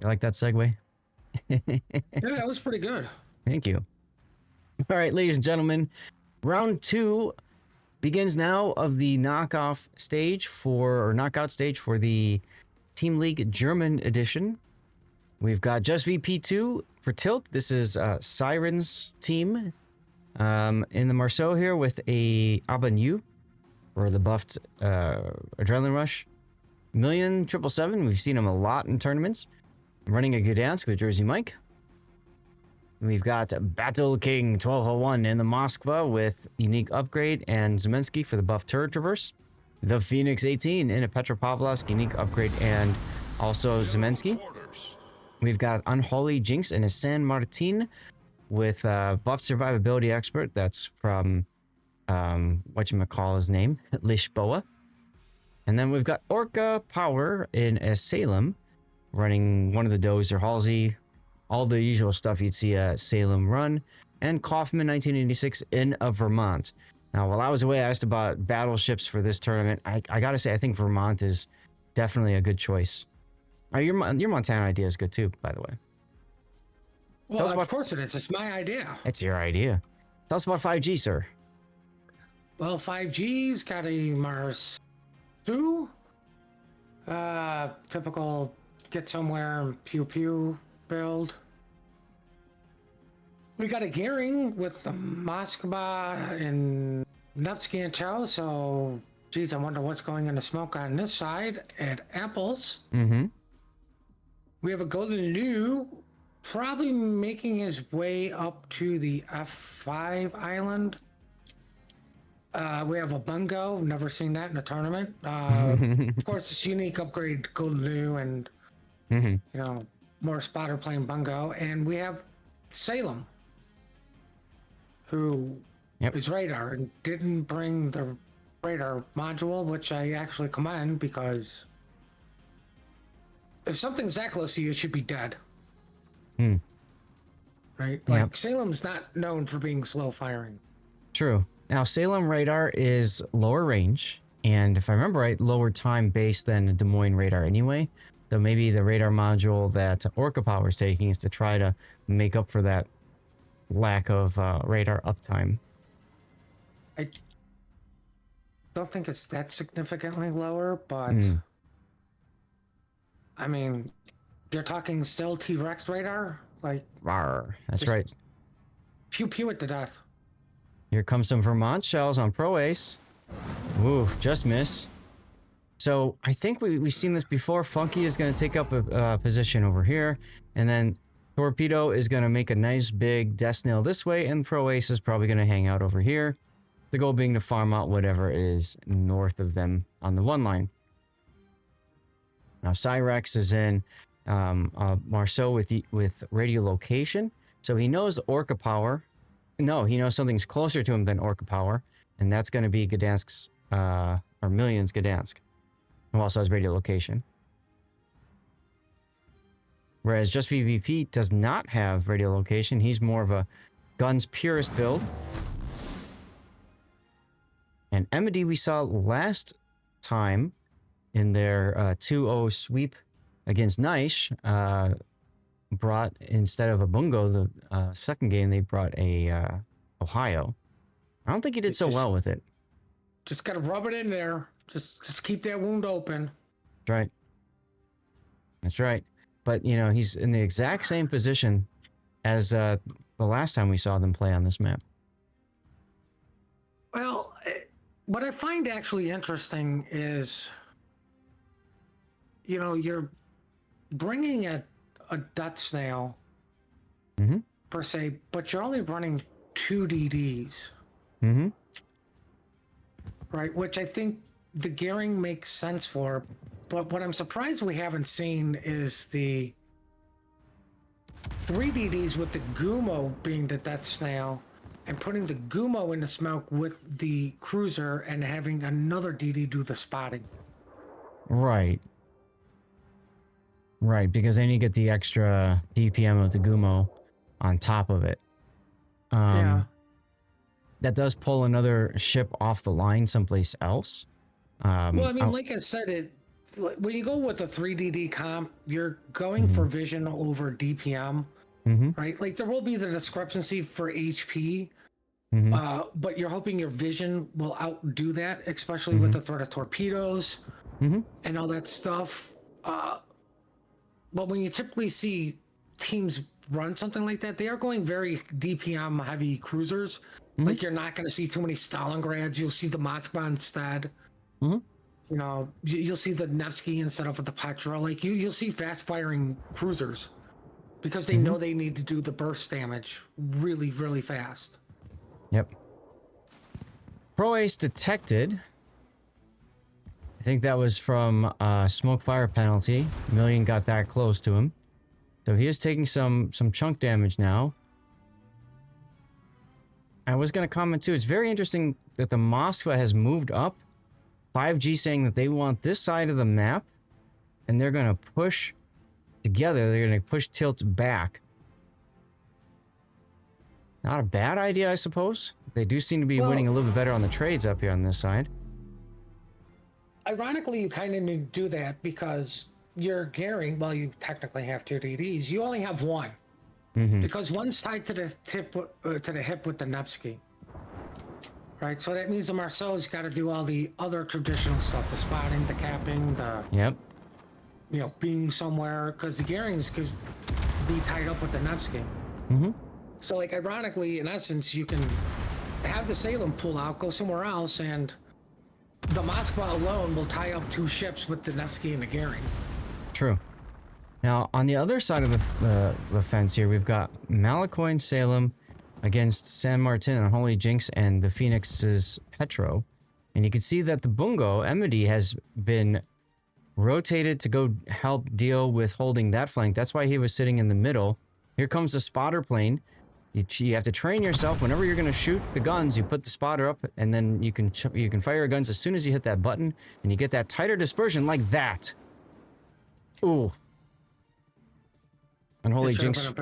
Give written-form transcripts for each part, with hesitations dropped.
You like that segue? Yeah, that was pretty good. Thank you. All right, ladies and gentlemen, round 2 begins now of the knockout stage for the Team League German edition. We've got just VP2 for Tilt. This is Siren's team in the Marceau here with a Abanu for the buffed Adrenaline Rush. Million 777, we've seen him a lot in tournaments. Running a Gdansk with Jersey Mike. We've got Battle King 1201 in the Moskva with unique upgrade and Zemensky for the buff turret traverse. The Phoenix 18 in a Petropavlovsk unique upgrade and also Zemensky. We've got Unholy Jinx in a San Martin with buff survivability expert. That's from whatchamacall his name, Lisboa. And then we've got Orca Power in a Salem running one of the Dozer Halsey. All the usual stuff you'd see a Salem run, and Kaufman 1986 in a Vermont. Now, while I was away, I asked about battleships for this tournament. I gotta say, I think Vermont is definitely a good choice. Your Montana idea is good too, by the way. Well, of course it is. It's my idea. It's your idea. Tell us about 5G, sir. Well, 5G's got a Mars 2. Typical get somewhere and pew pew build. We got a gearing with the Moskva and Nevsky and Chow, so geez, I wonder what's going in the smoke on this side at Apples. Mm-hmm. We have a Golden New probably making his way up to the F5 island. We have a Bungo, never seen that in a tournament. Of course, it's unique upgrade Golden New and you know, more spotter playing Bungo, and we have Salem, who is radar and didn't bring the radar module, which I actually commend because if something's that close to you, it should be dead. Right? Like Salem's not known for being slow firing. True. Now Salem radar is lower range, and if I remember right, lower time based than a Des Moines radar anyway. So maybe the radar module that Orca Power is taking is to try to make up for that lack of radar uptime. I don't think it's that significantly lower, but I mean, you're talking still T-Rex radar? Like, rawr, that's right. Pew pew it to death. Here comes some Vermont shells on Pro Ace. Ooh, just miss. So I think we've seen this before. Funky is going to take up a position over here, and then Torpedo is going to make a nice big death nail this way, and Pro Ace is probably going to hang out over here. The goal being to farm out whatever is north of them on the one line. Now Cyrex is in Marceau with radiolocation, so he knows Orca Power. No, he knows something's closer to him than Orca Power, and that's going to be Gdansk's or Millions Gdansk, who also has radiolocation. Whereas Just VVP does not have radiolocation. He's more of a guns purist build. And Emedy we saw last time in their 2-0 sweep against Nice brought, instead of a Bungo, the second game they brought a Ohio. I don't think he did so well with it. Just gotta rub it in there. Just keep that wound open. That's right. That's right. But, you know, he's in the exact same position as the last time we saw them play on this map. Well, what I find actually interesting is, you know, you're bringing a death snail, per se, but you're only running 2 DDs. Right, which I think the gearing makes sense for, but what I'm surprised we haven't seen is the 3 DDs with the Gumo being the death snail and putting the Gumo in the smoke with the cruiser and having another DD do the spotting. Right. Right, because then you get the extra DPM of the Gumo on top of it. Yeah. That does pull another ship off the line someplace else. Well, I mean, like I said, when you go with the 3DD comp, you're going for vision over DPM, right? Like there will be the discrepancy for HP, but you're hoping your vision will outdo that, especially with the threat of torpedoes and all that stuff. But when you typically see teams run something like that, they are going very DPM heavy cruisers. Like you're not going to see too many Stalingrads. You'll see the Moskva instead. You know, you'll see the Nevsky instead of the Petra. Like you'll see fast firing cruisers because they know they need to do the burst damage really, really fast. Yep. Pro Ace detected. I think that was from smoke fire penalty. Million got that close to him. So he is taking some chunk damage now. I was going to comment too, it's very interesting that the Moskva has moved up. 5G saying that they want this side of the map, and they're going to push together. They're going to push tilt back. Not a bad idea, I suppose. They do seem to be winning a little bit better on the trades up here on this side. Ironically, you kind of need to do that because you're gearing, well, you technically have 2 DDs. You only have one. Because one's tied to the hip with the Nevsky. Right, so that means the Marceau's got to do all the other traditional stuff, the spotting, the capping, the you know, being somewhere, because the gearings could be tied up with the Nevsky. So, like, ironically, in essence, you can have the Salem pull out, go somewhere else, and the Moskva alone will tie up 2 ships with the Nevsky and the gearing. True. Now, on the other side of the fence here, we've got Malakoin Salem against San Martin and Holy Jinx and the Phoenix's Petro. And you can see that the Bungo, Emity, has been rotated to go help deal with holding that flank. That's why he was sitting in the middle. Here comes the spotter plane. You have to train yourself. Whenever you're going to shoot the guns, you put the spotter up, and then you can fire your guns as soon as you hit that button, and you get that tighter dispersion like that. Ooh. Unholy Jinx.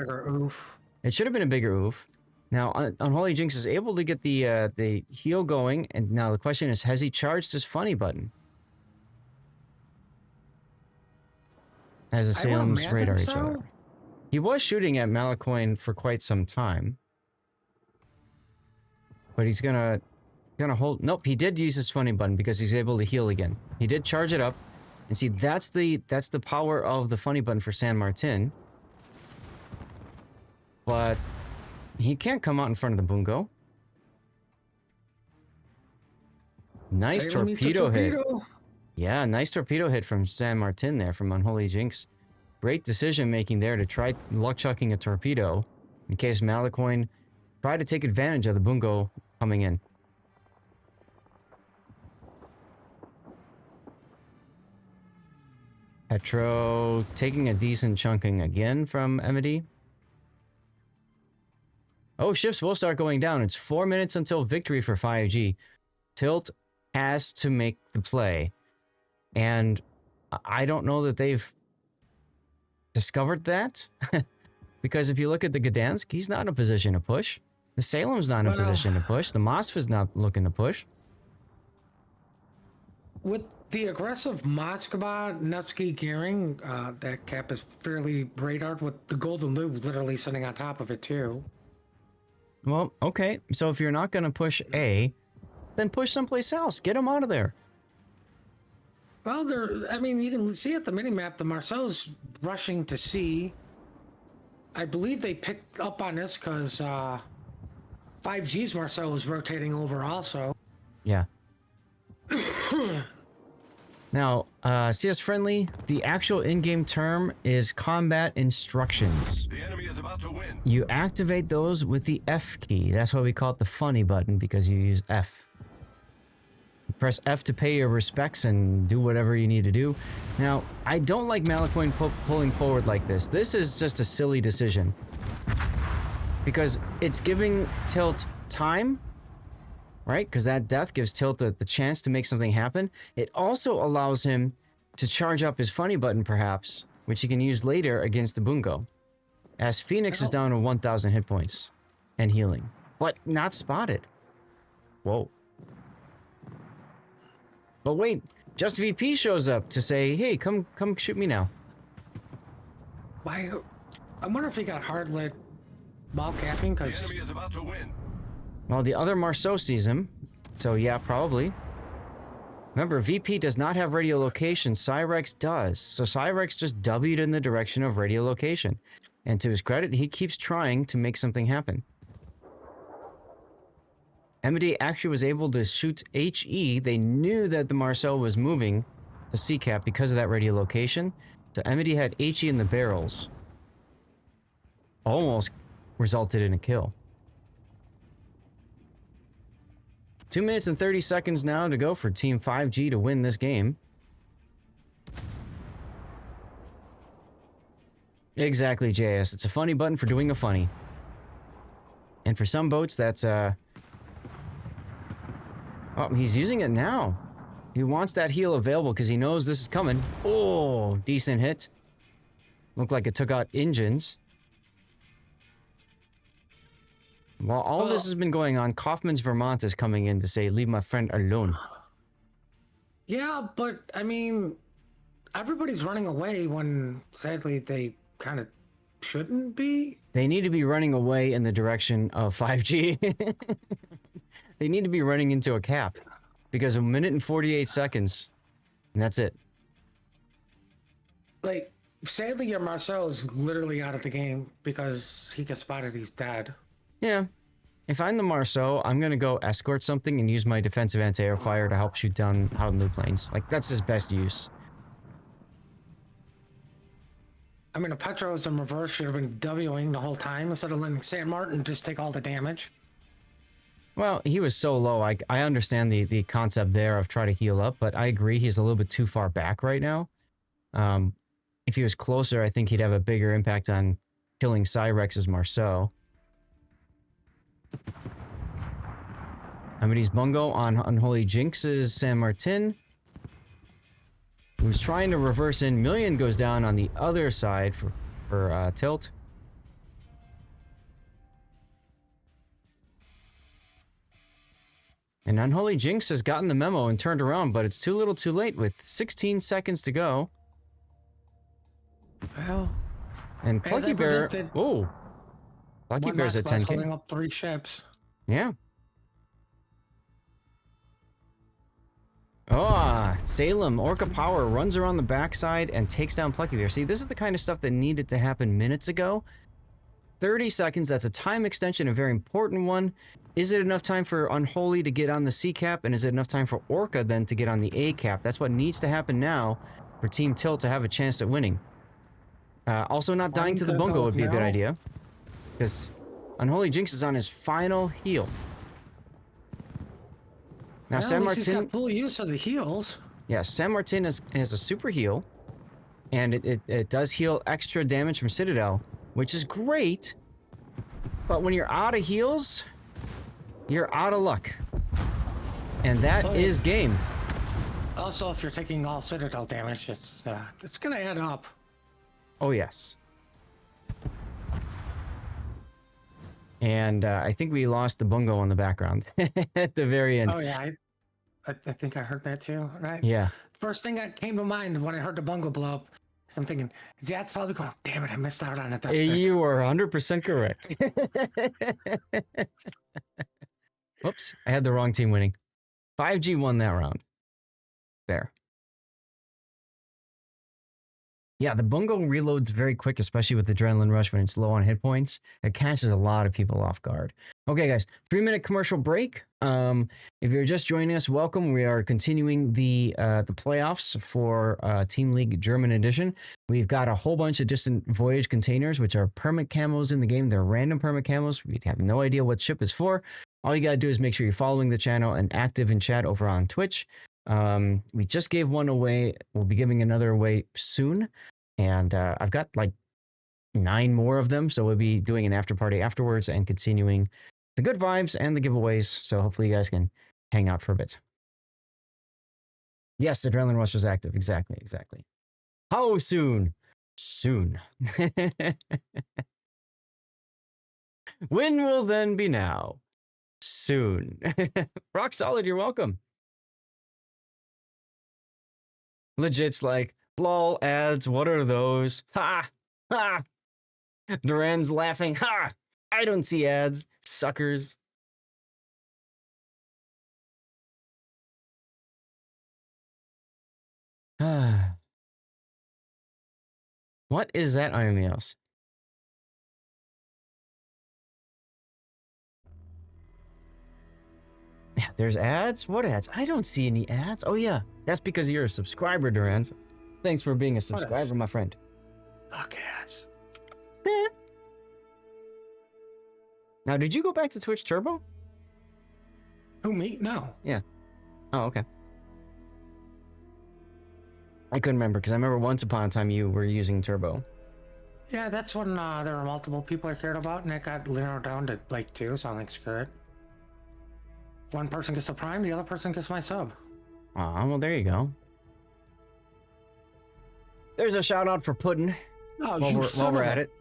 It should have been a bigger oof. Now, Unholy Jinx is able to get the heal going, and now the question is, has he charged his funny button? As a Salem's radar each other. He was shooting at Malakoin for quite some time. But he's gonna hold... Nope, he did use his funny button because he's able to heal again. He did charge it up. And see, that's the power of the funny button for San Martin. But he can't come out in front of the Bungo. Nice torpedo hit. Yeah, nice torpedo hit from San Martin there from Unholy Jinx. Great decision making there to try luck chucking a torpedo in case Malakoin tried to take advantage of the Bungo coming in. Petro taking a decent chunking again from Emity. Oh, ships will start going down. It's 4 minutes until victory for 5G. Tilt has to make the play. And I don't know that they've discovered that. Because if you look at the Gdansk, he's not in a position to push. The Salem's not in a position to push. The Moskva's not looking to push. With the aggressive Moskva Nevsky gearing, that cap is fairly radared with the Golden Lube literally sitting on top of it too. Well, okay. So if you're not going to push A, then push someplace else. Get them out of there. Well, I mean, you can see at the minimap, the Marceau's rushing to C. I believe they picked up on this because 5G's Marceau is rotating over also. Yeah. Now, CS Friendly, the actual in-game term is combat instructions. The enemy is about to win. You activate those with the F key. That's why we call it the funny button, because you use F. You press F to pay your respects and do whatever you need to do. Now, I don't like Malakoin pulling forward like this. This is just a silly decision. Because it's giving Tilt time, right? Because that death gives Tilt the chance to make something happen. It also allows him to charge up his funny button, perhaps, which he can use later against the Bungo. As Phoenix is down to 1,000 hit points and healing, but not spotted. Whoa. But wait, Just VP shows up to say, hey, come shoot me now. Why? I wonder if he got hard lit while capping, The because enemy is about to win. Well, the other Marceau sees him, so yeah, probably. Remember, VP does not have radiolocation, Cyrex does. So Cyrex just W'd in the direction of radiolocation. And to his credit, he keeps trying to make something happen. MD actually was able to shoot HE. They knew that the Marceau was moving to CCAP because of that radiolocation. So MD had HE in the barrels. Almost resulted in a kill. 2 minutes and 30 seconds now to go for Team 5G to win this game. Exactly, JS. It's a funny button for doing a funny. And for some boats, that's, Oh, he's using it now. He wants that heal available because he knows this is coming. Oh, decent hit. Looked like it took out engines. While all this has been going on, Kaufman's Vermont is coming in to say, leave my friend alone. yeah, but I mean, everybody's running away when sadly they kind of shouldn't be. They need to be running away in the direction of 5G. They need to be running into a cap. Because 1 minute and 48 seconds. And that's it. Like, sadly, your Marceau is literally out of the game because he gets spotted, he's dead. Yeah. If I'm the Marceau, I'm going to go escort something and use my defensive anti-air fire to help shoot down Howden planes. Like, that's his best use. I mean, a Petros in reverse should have been Wing the whole time instead of letting San Martin just take all the damage. Well, he was so low. I understand the concept there of try to heal up, but I agree he's a little bit too far back right now. If he was closer, I think he'd have a bigger impact on killing Cyrex's Marceau. Amity's Bungo on Unholy Jinx's San Martin. Who's trying to reverse in. Million goes down on the other side for tilt. And Unholy Jinx has gotten the memo and turned around, but it's too little too late with 16 seconds to go. Well, And Plucky Bear... Oh! Plucky Bear's at 10K. Holding up 3 ships. Yeah. Oh, Salem, Orca Power runs around the backside and takes down Plucky Bear. See, this is the kind of stuff that needed to happen minutes ago. 30 seconds, that's a time extension, a very important one. Is it enough time for Unholy to get on the C cap? And is it enough time for Orca then to get on the A cap? That's what needs to happen now for Team Tilt to have a chance at winning. Also, not dying to the Bungo would be a good idea. Because Unholy Jinx is on his final heal. Now, well, San at least he's Martin... got full use of the heals. Yeah, San Martin has a super heal. And it does heal extra damage from Citadel, which is great. But when you're out of heals, you're out of luck. And that is game. Also, if you're taking all Citadel damage, it's gonna add up. Oh, yes. And I think we lost the Bungo in the background at the very end. Oh, yeah. I think I heard that too, right? Yeah. First thing that came to mind when I heard the Bungo blow up, so I'm thinking, Zad's probably going, damn it, I missed out on it. You are 100% correct. Whoops, I had the wrong team winning. 5G won that round. There. Yeah, the Bungo reloads very quick, especially with Adrenaline Rush when it's low on hit points. It catches a lot of people off guard. Okay, guys, 3-minute commercial break. If you're just joining us, welcome. We are continuing the playoffs for Team League German Edition. We've got a whole bunch of distant voyage containers, which are permit camos in the game. They're random permit camos. We have no idea what ship is for. All you got to do is make sure you're following the channel and active in chat over on Twitch. We just gave one away. We'll be giving another away soon. And I've got like 9 more of them. So we'll be doing an after party afterwards and continuing the good vibes and the giveaways. So hopefully you guys can hang out for a bit. Yes, Adrenaline Rush was active. Exactly. How soon? Soon. When will then be now? Soon. Rock Solid, you're welcome. Legit's like, lol, ads, what are those? Ha! Ha! Duran's laughing, ha! I don't see ads, suckers. What is that IMEOS? Yeah, there's ads? What ads? I don't see any ads. Oh yeah, that's because you're a subscriber, Duran's. Thanks for being a subscriber, my friend. Fuck ads. Now, did you go back to Twitch Turbo? Who, me? No. Yeah. Oh, okay. I couldn't remember because I remember once upon a time you were using Turbo. Yeah, that's when there were multiple people I cared about, and it got narrowed down to like 2, so I'm like, screw it. One person gets the Prime, the other person gets my sub. Aw, well, there you go. There's a shout out for Puddin'. Oh, while we're at it.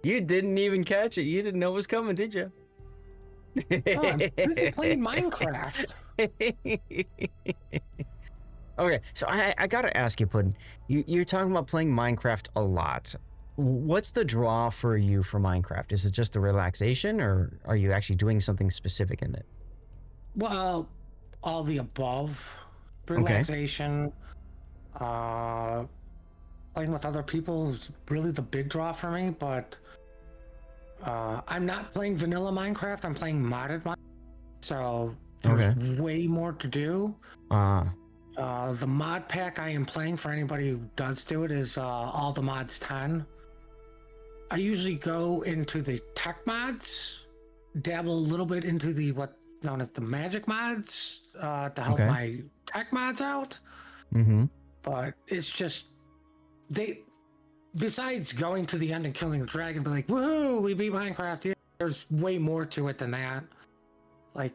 You didn't even catch it. You didn't know it was coming, did you? Oh, I'm busy playing Minecraft. Okay, so I gotta ask you, Puddin'. You're talking about playing Minecraft a lot. What's the draw for you for Minecraft? Is it just the relaxation, or are you actually doing something specific in it? Well, all the above. Relaxation, playing with other people is really the big draw for me, but I'm not playing vanilla Minecraft, I'm playing modded Minecraft, so there's way more to do. The mod pack I am playing, for anybody who does do it, is all the mods 10. I usually go into the tech mods, dabble a little bit into the what known as the magic mods to help my tech mods out. But it's just besides going to the end and killing the dragon, be like, woohoo, we beat Minecraft. Yeah, there's way more to it than that. Like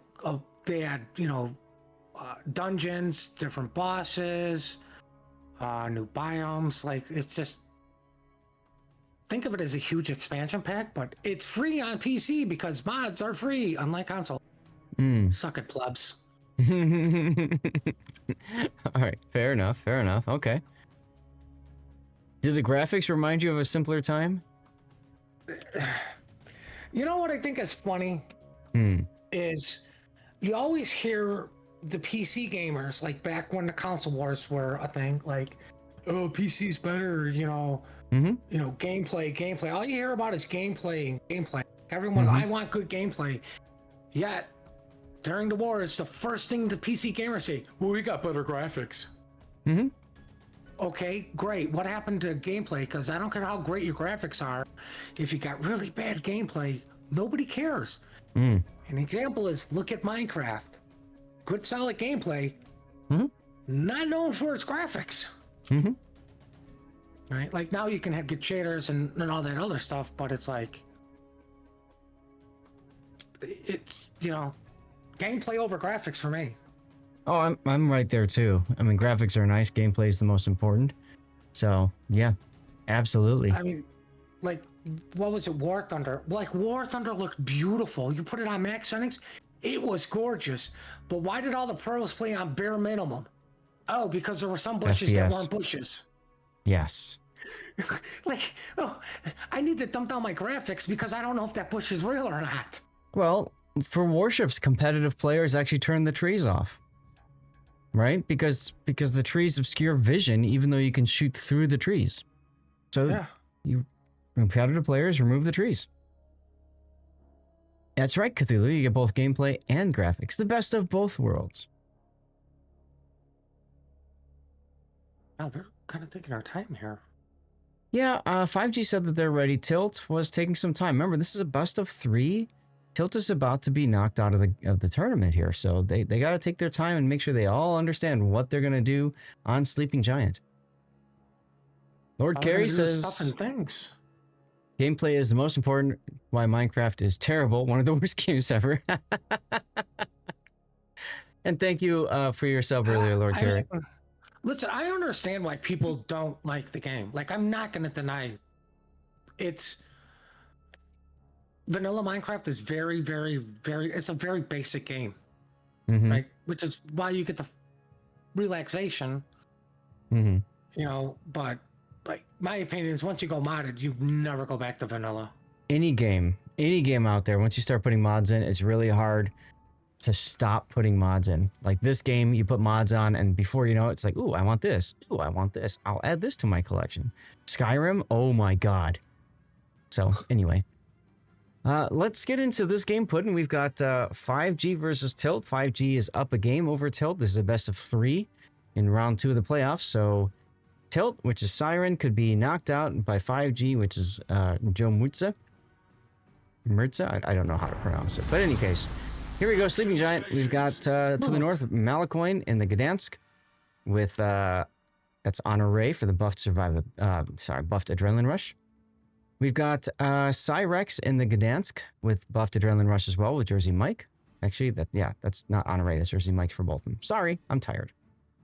they had, dungeons, different bosses, new biomes. Like, it's just, think of it as a huge expansion pack, but it's free on PC because mods are free, unlike console. Suck it, plebs. All right, fair enough. Okay. Do the graphics remind you of a simpler time? You know what I think is funny? Is you always hear the PC gamers, like back when the console wars were a thing, like, oh, PC's better, gameplay. All you hear about is gameplay. Everyone, I want good gameplay. Yet, during the war, it's the first thing the PC gamers say, well, we got better graphics. Okay, great. What happened to gameplay? Because I don't care how great your graphics are. If you got really bad gameplay, nobody cares. An example is, look at Minecraft. Good, solid gameplay. Not known for its graphics. Right? Like, now you can have good shaders and all that other stuff, but it's like, it's, gameplay over graphics for me. Oh, I'm right there too. I mean, graphics are nice, gameplay is the most important. So, yeah, absolutely. I mean, like, what was it, War Thunder? Like, War Thunder looked beautiful. You put it on max settings, it was gorgeous. But why did all the pros play on bare minimum? Oh, because there were some bushes that weren't bushes. Yes. Like, oh, I need to dump down my graphics because I don't know if that bush is real or not. Well, for Warships, competitive players actually turn the trees off. Right? Because the trees obscure vision, even though you can shoot through the trees. So competitive players remove the trees. That's right, Cthulhu. You get both gameplay and graphics. The best of both worlds. Oh, they're kind of taking our time here. Yeah, 5G said that they're ready. Tilt was taking some time. Remember, this is a best of 3. Tilt is about to be knocked out of the tournament here, so they got to take their time and make sure they all understand what they're going to do on Sleeping Giant. Lord Carey says, stuff and things. Gameplay is the most important, why Minecraft is terrible, one of the worst games ever. And thank you for your sub earlier, Lord Carey. Listen, I understand why people don't like the game. Like, I'm not going to deny it's... Vanilla Minecraft is very, very, very... It's a very basic game. Right? Which is why you get the relaxation. Mm-hmm. You know, but like my opinion is once you go modded, you never go back to vanilla. Any game out there, once you start putting mods in, it's really hard to stop putting mods in. Like this game, you put mods on, and before you know it, it's like, ooh, I want this. Ooh, I want this. I'll add this to my collection. Skyrim, oh my god. So anyway, let's get into this game, Puddin'. We've got 5G versus Tilt. 5G is up a game over Tilt. This is a best of 3 in round 2 of the playoffs. So Tilt, which is Siren, could be knocked out by 5G, which is Joe Murza. I don't know how to pronounce it. But in any case, here we go, Sleeping Giant. We've got to the north, Malacoin in the Gdansk with, that's Honor Ray for the buffed buffed Adrenaline Rush. We've got Cyrex in the Gdansk with buffed Adrenaline Rush as well with Jersey Mike. Actually, that's not Honor Ray, that's Jersey Mike for both of them. Sorry, I'm tired.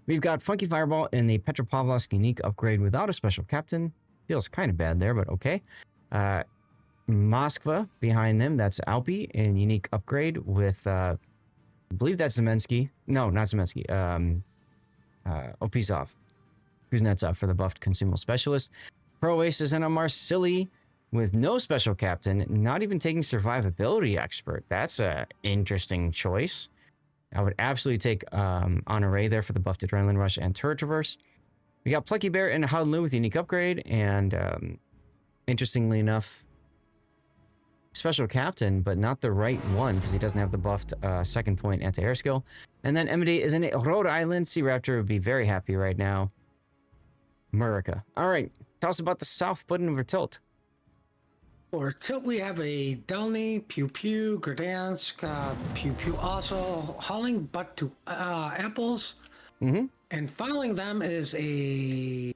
We've got Funky Fireball in the Petropavlovsk unique upgrade without a special captain. Feels kind of bad there, but okay. Moskva behind them, that's Alpi in unique upgrade with, I believe that's Zemensky. No, not Zemensky. Opisov. Kuznetsov for the buffed consumable specialist. Pro Ace is in a Marsili with no special captain, not even taking survivability expert. That's a interesting choice. I would absolutely take Honor Ray there for the buffed Adrenaline Rush and Turret Traverse. We got Plucky Bear and Howlin' with unique upgrade, and interestingly enough, special captain, but not the right one because he doesn't have the buffed second point anti-air skill. And then Emily is in Rhode Island. Sea Raptor would be very happy right now. Murica. All right, tell us about the South Puddin' over Tilt. For Tilt, we have a Delny, Pew Pew, Gdansk, Pew Pew also hauling butt to apples. Mm-hmm. And following them is a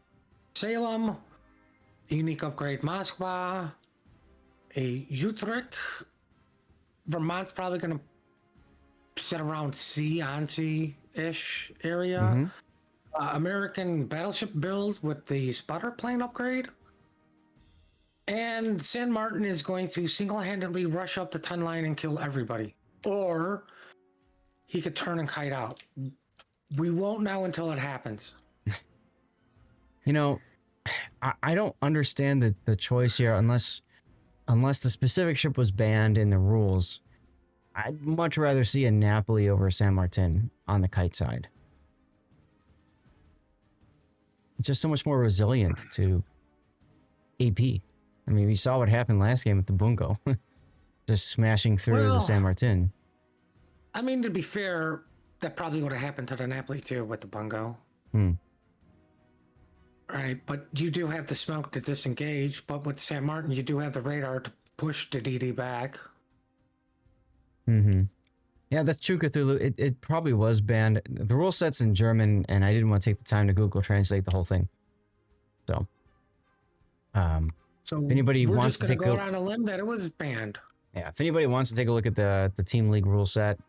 Salem, unique upgrade Moskva, a Utrecht. Vermont's probably going to sit around C-ish area. Mm-hmm. American battleship build with the spotter plane upgrade. And San Martin is going to single-handedly rush up the 10 line and kill everybody. Or he could turn and kite out. We won't know until it happens. You know, I don't understand the choice here unless the specific ship was banned in the rules. I'd much rather see a Napoli over San Martin on the kite side. It's just so much more resilient to AP. I mean, we saw what happened last game with the Bungo. Just smashing through the San Martin. I mean, to be fair, that probably would have happened to the Napoli too with the Bungo. Right, but you do have the smoke to disengage, but with San Martin, you do have the radar to push the DD back. Mm-hmm. Yeah, that's true, Cthulhu. It probably was banned. The rule set's in German, and I didn't want to take the time to Google translate the whole thing. So, if anybody wants to take go on a limb that it was banned. Yeah, if anybody wants to take a look at the Team League rule set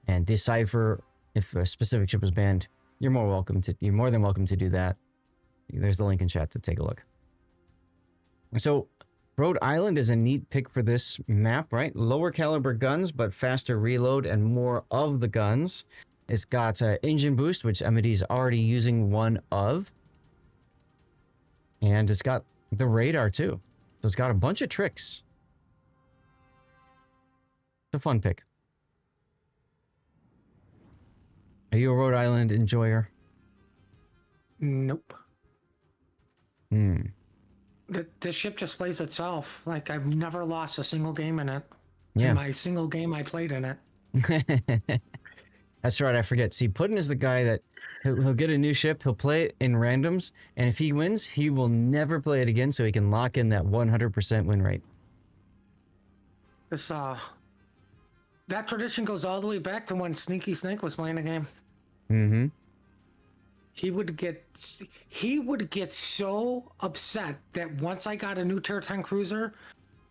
and decipher if a specific ship was banned, you're more than welcome to do that. There's the link in chat to take a look. So, Rhode Island is a neat pick for this map, right? Lower caliber guns, but faster reload and more of the guns. It's got engine boost, which Emidy's already using one of. And it's got the radar too. So it's got a bunch of tricks. It's a fun pick. Are you a Rhode Island enjoyer? Nope. Hmm. The ship just plays itself. Like, I've never lost a single game in it. Yeah. In my single game I played in it. That's right, I forget. See, Puddin' is the guy that he'll get a new ship, he'll play it in randoms, and if he wins, he will never play it again so he can lock in that 100% win rate. This, that tradition goes all the way back to when Sneaky Snake was playing the game. Mm-hmm. He would get so upset that once I got a new Tier 10 cruiser,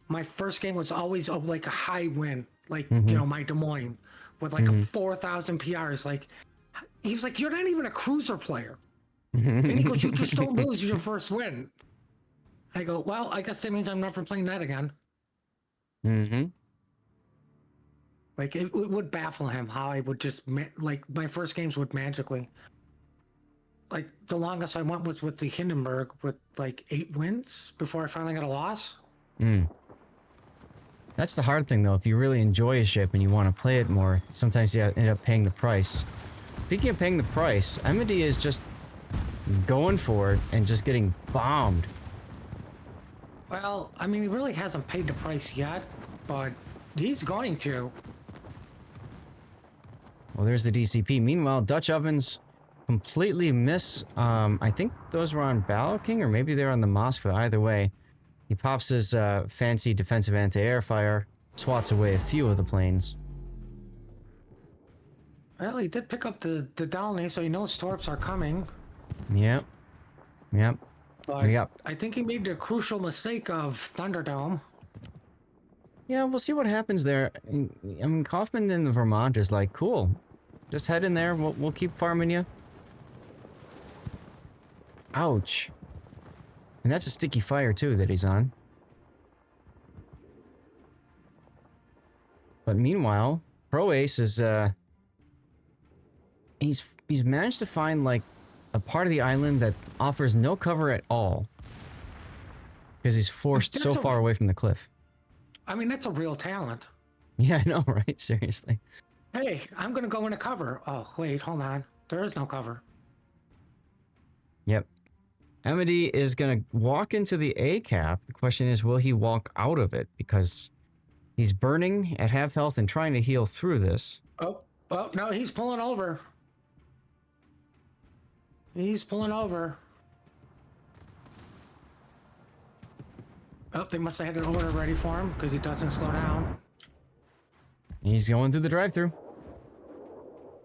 my first game was always like a high win, like, you know, my Des Moines with like a 4,000 PRs. Like, he's like, you're not even a cruiser player. And he goes, you just don't lose your first win. I go, well, I guess that means I'm never playing that again. Mm-hmm. Like, it would baffle him how I would just, like, my first games would magically. like the longest I went was with the Hindenburg with like 8 wins before I finally got a loss. Mm. That's the hard thing, though. If you really enjoy a ship and you want to play it more, sometimes you end up paying the price. Speaking of paying the price, nVidia is just going for it and just getting bombed. Well, I mean, he really hasn't paid the price yet, but he's going to. Well, there's the DCP. Meanwhile, Dutch ovens completely miss. I think those were on Battle King, or maybe they're on the Moskva. Either way, he pops his fancy defensive anti-air fire, swats away a few of the planes. Well, he did pick up the Dalney, so he knows Torps are coming. Yep. Yep. But Yep. I think he made the crucial mistake of Thunderdome. Yeah, we'll see what happens there. I mean, Kaufman in the Vermont is like, cool. Just head in there. We'll keep farming you. Ouch. And that's a sticky fire, too, that he's on. But meanwhile, Pro Ace is, He's managed to find, like, a part of the island that offers no cover at all. Because he's forced so far away from the cliff. I mean, that's a real talent. Yeah, I know, right? Seriously. Hey, I'm going to go into cover. Oh, wait, hold on. There is no cover. Yep. Amity is going to walk into the A cap. The question is, will he walk out of it? Because he's burning at half health and trying to heal through this. Oh, no, he's pulling over. He's pulling over. Oh, they must have had an order ready for him because he doesn't slow down. He's going through the drive-thru.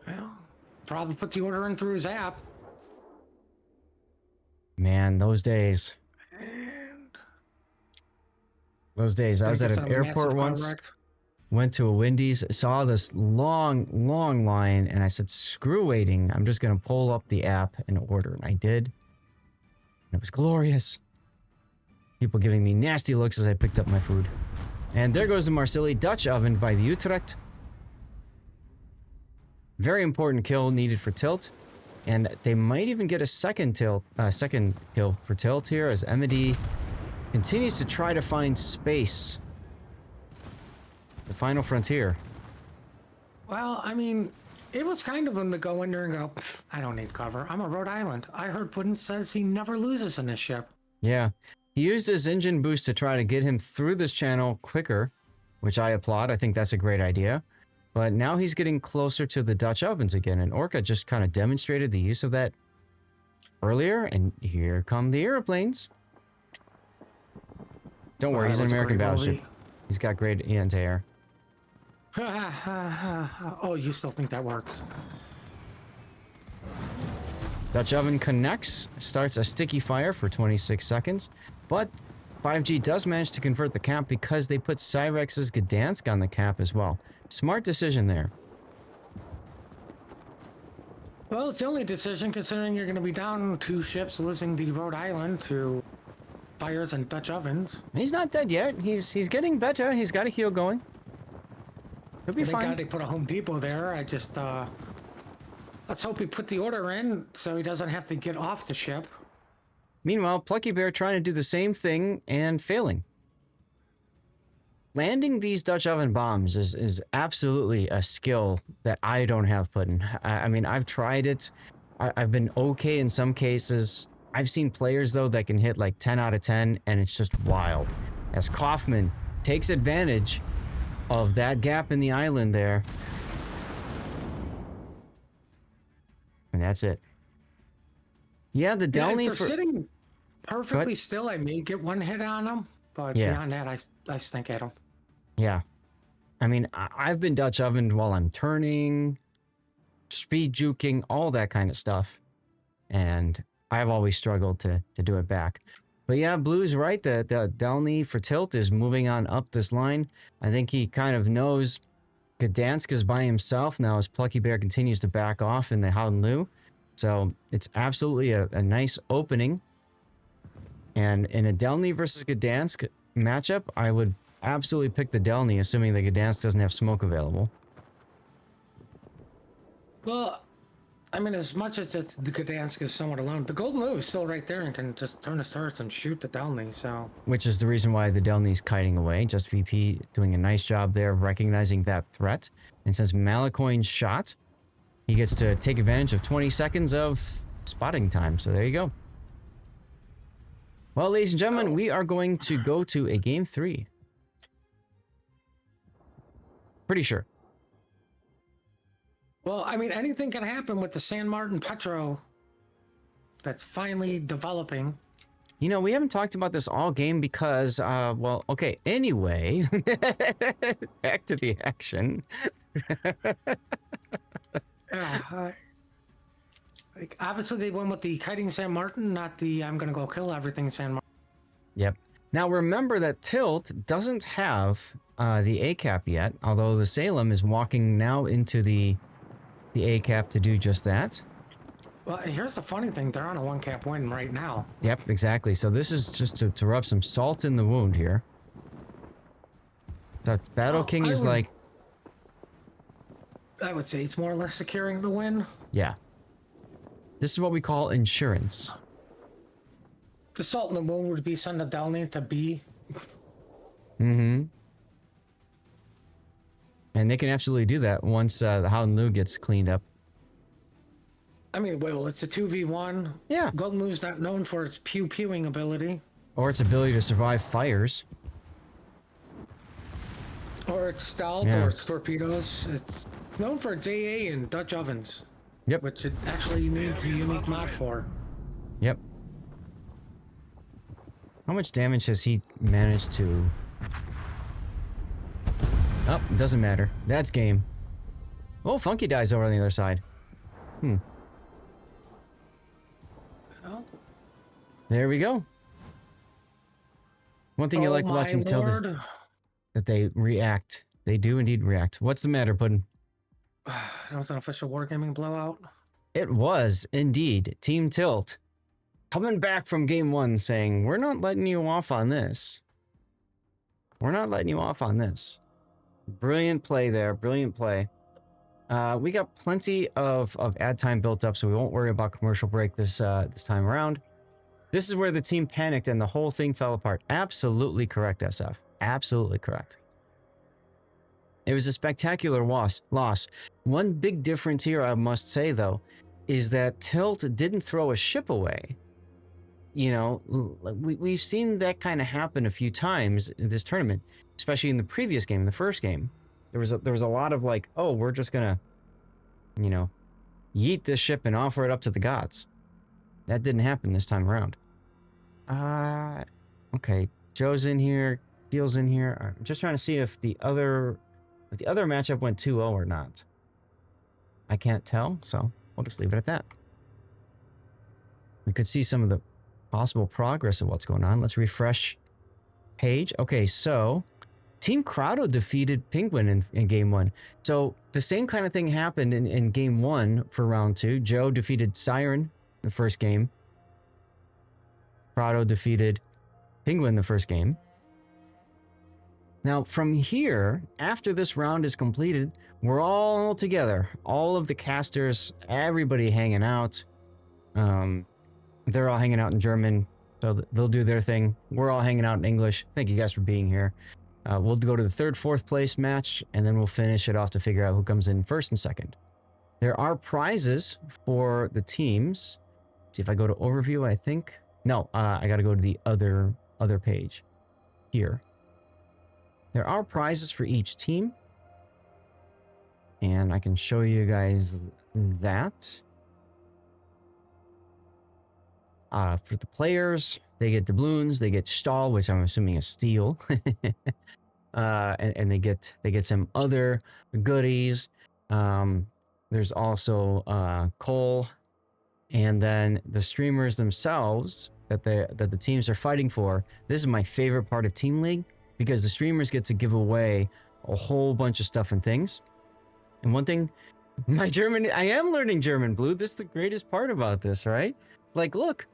Well, probably put the order in through his app. Man, those days. And Those days. I was at an airport once. Went to a Wendy's, saw this long, long line, and I said, screw waiting. I'm just going to pull up the app and order. And I did. And it was glorious. People giving me nasty looks as I picked up my food. And there goes the Marsilli Dutch oven by the Utrecht. Very important kill needed for tilt. And they might even get a second kill for tilt here as MD continues to try to find space. The final frontier. Well, I mean, it was kind of him to go in there and go, I don't need cover. I'm a Rhode Island. I heard Puddin says he never loses in this ship. Yeah. He used his engine boost to try to get him through this channel quicker, which I applaud. I think that's a great idea. But now he's getting closer to the Dutch ovens again, and Orca just kind of demonstrated the use of that earlier, and here come the airplanes. Don't worry, he's an American battleship. He's got great anti-air. Oh, you still think that works? Dutch oven connects, starts a sticky fire for 26 seconds, but 5G does manage to convert the cap because they put Cyrex's Gdansk on the cap as well. Smart decision there. Well, it's the only decision considering you're going to be down 2 ships losing the Rhode Island to fires and Dutch ovens. He's not dead yet. He's getting better. He's got a heal going. He'll be fine. Thank God they put a Home Depot there. I just, let's hope he put the order in so he doesn't have to get off the ship. Meanwhile, Plucky Bear trying to do the same thing and failing. Landing these Dutch oven bombs is absolutely a skill that I don't have put in. I mean, I've tried it. I've been okay in some cases. I've seen players, though, that can hit like 10 out of 10, and it's just wild. As Kaufman takes advantage of that gap in the island there. And that's it. Yeah, the Delney if they're sitting perfectly still, I may get one hit on them, but beyond that, I stink at them. Yeah. I mean, I've been Dutch ovened while I'm turning, speed juking, all that kind of stuff. And I've always struggled to do it back. But yeah, Blue's right. The Delney for tilt is moving on up this line. I think he kind of knows Gdansk is by himself now as Plucky Bear continues to back off in the Howden-Lu. So it's absolutely a nice opening. And in a Delney versus Gdansk matchup, I would absolutely pick the Delney, assuming that Gdansk doesn't have smoke available. Well, I mean, as much as the Gdansk is somewhat alone, the Golden Lou is still right there and can just turn his turrets and shoot the Delny, so... Which is the reason why the Delny's kiting away. Just VP doing a nice job there of recognizing that threat. And since Malacoin's shot, he gets to take advantage of 20 seconds of spotting time. So there you go. Well, ladies and gentlemen, we are going to go to a game 3. Pretty sure. Well, I mean, anything can happen with the San Martin Petro that's finally developing. You know, we haven't talked about this all game because, well, okay, anyway, back to the action. Yeah, like, obviously they went with the kiting San Martin, not the I'm gonna go kill everything San Martin. Yep. Now, remember that Tilt doesn't have the ACAP yet, although the Salem is walking now into the ACAP to do just that. Well, here's the funny thing. They're on a 1-cap win right now. Yep, exactly. So this is just to rub some salt in the wound here. That Battle King is like... I would say it's more or less securing the win. Yeah. This is what we call insurance. The salt in the wound would be send the Delny to B. Mm-hmm. And they can absolutely do that once the Howden Lu gets cleaned up. I mean, well, it's a 2v1. Yeah. Golden Lu's not known for its pew-pewing ability. Or its ability to survive fires. Or its stealth, or its torpedoes. It's known for its AA and Dutch ovens. Yep. Which it actually needs a unique mod for. Yep. How much damage has he managed to... Oh, doesn't matter. That's game. Oh, Funky dies over on the other side. Hmm. Oh. There we go. One thing you like watching Tilt is that they react. They do indeed react. What's the matter, Puddin'? That was an official wargaming blowout. It was indeed Team Tilt coming back from game 1 saying, we're not letting you off on this. We're not letting you off on this. Brilliant play there. Brilliant play. We got plenty of ad time built up, so we won't worry about commercial break this time around. This is where the team panicked and the whole thing fell apart. Absolutely correct, SF. Absolutely correct. It was a spectacular loss. One big difference here, I must say, though, is that Tilt didn't throw a ship away. You know, we've seen that kind of happen a few times in this tournament, especially in the previous game, in the first game. There was a lot of like, oh, we're just gonna, you know, yeet this ship and offer it up to the gods. That didn't happen this time around. Okay, Joe's in here, Deal's in here. I'm just trying to see if the other matchup went 2-0 or not. I can't tell, so we'll just leave it at that. We could see some of the possible progress of what's going on. Let's refresh page. Okay, so Team Crowdo defeated Penguin in game 1. So the same kind of thing happened in game 1 for round 2. Joe defeated Siren in the first game. Crowdo defeated Penguin the first game. Now from here, after this round is completed, we're all together. All of the casters, everybody hanging out. They're all hanging out in German, so they'll do their thing. We're all hanging out in English. Thank you guys for being here. We'll go to the 3rd, 4th place match, and then we'll finish it off to figure out who comes in 1st and 2nd. There are prizes for the teams. Let's see if I go to overview, I think. No, I got to go to the other page here. There are prizes for each team, and I can show you guys that. For the players, they get doubloons, they get Stahl, which I'm assuming is steel, and they get some other goodies. There's also coal, and then the streamers themselves that the teams are fighting for. This is my favorite part of Team League because the streamers get to give away a whole bunch of stuff and things. And one thing, my German, I am learning German, Blue. This is the greatest part about this, right? Like, look.